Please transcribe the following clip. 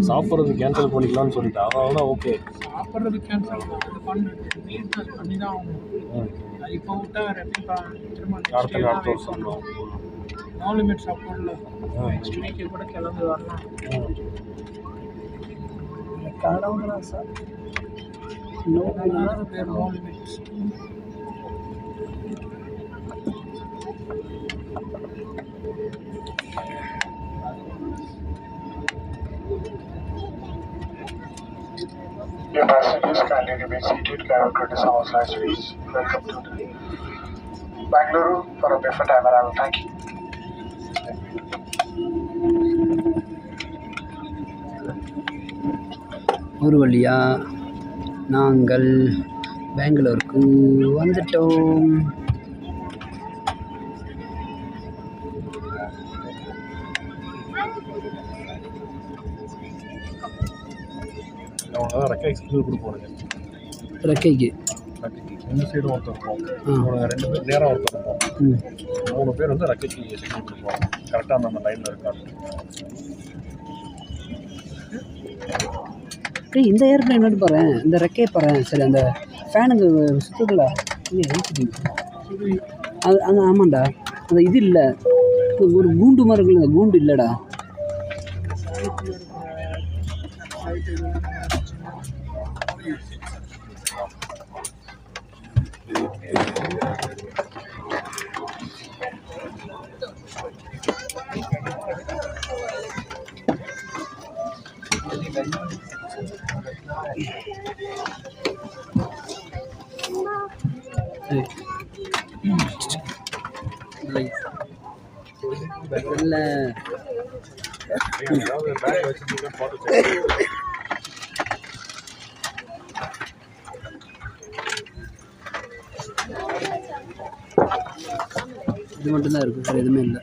சாப்பிட்றது கேன்சல் பண்ணிக்கலாம்னு சொல்லிட்டா அதனால ஓகே. சாப்பிட்றது கேன்சல் பண்ணி தான் ஆகணும். இப்போ விட்டா அடுத்த வருஷம் நோ லிமிட் சாப்பிடல. நெக்ஸ்ட் வீக்கு கூட கிளம்பி வரலாம். கடவுளா sir no fear no limits. Dear passengers, kindly remain seated. Cabin crew is on side please. Welcome to the Bangalore for a different time arrival. Thank you. ஒரு வழியா நாங்கள் பெங்களூருக்கு வந்துட்டோம். ரெக்கைக்கு இந்த சைடு ஒருத்தர் இருப்போம், 2 பேர் நேரம் ஒருத்தர் இருப்போம், 3 பேர் வந்து ரெக்கைக்கு செக்யூரிட்டி இருப்போம். கரெக்டாக அந்த லைனில் இருக்காது. இந்த ஏர்ப்ளைன் வந்து பாரு, இந்த ரெக்கையை பாரு. சரி, அந்த ஃபேனுக்கு சுற்றுதுல அது அந்த ஆமாண்டா, அந்த இது இல்லை, ஒரு கூண்டு மாதிரி இருக்குல்ல, அந்த கூண்டு இல்லைடா. இது மட்டும்தான் இருக்குது, வேறு எதுவுமே இல்லை.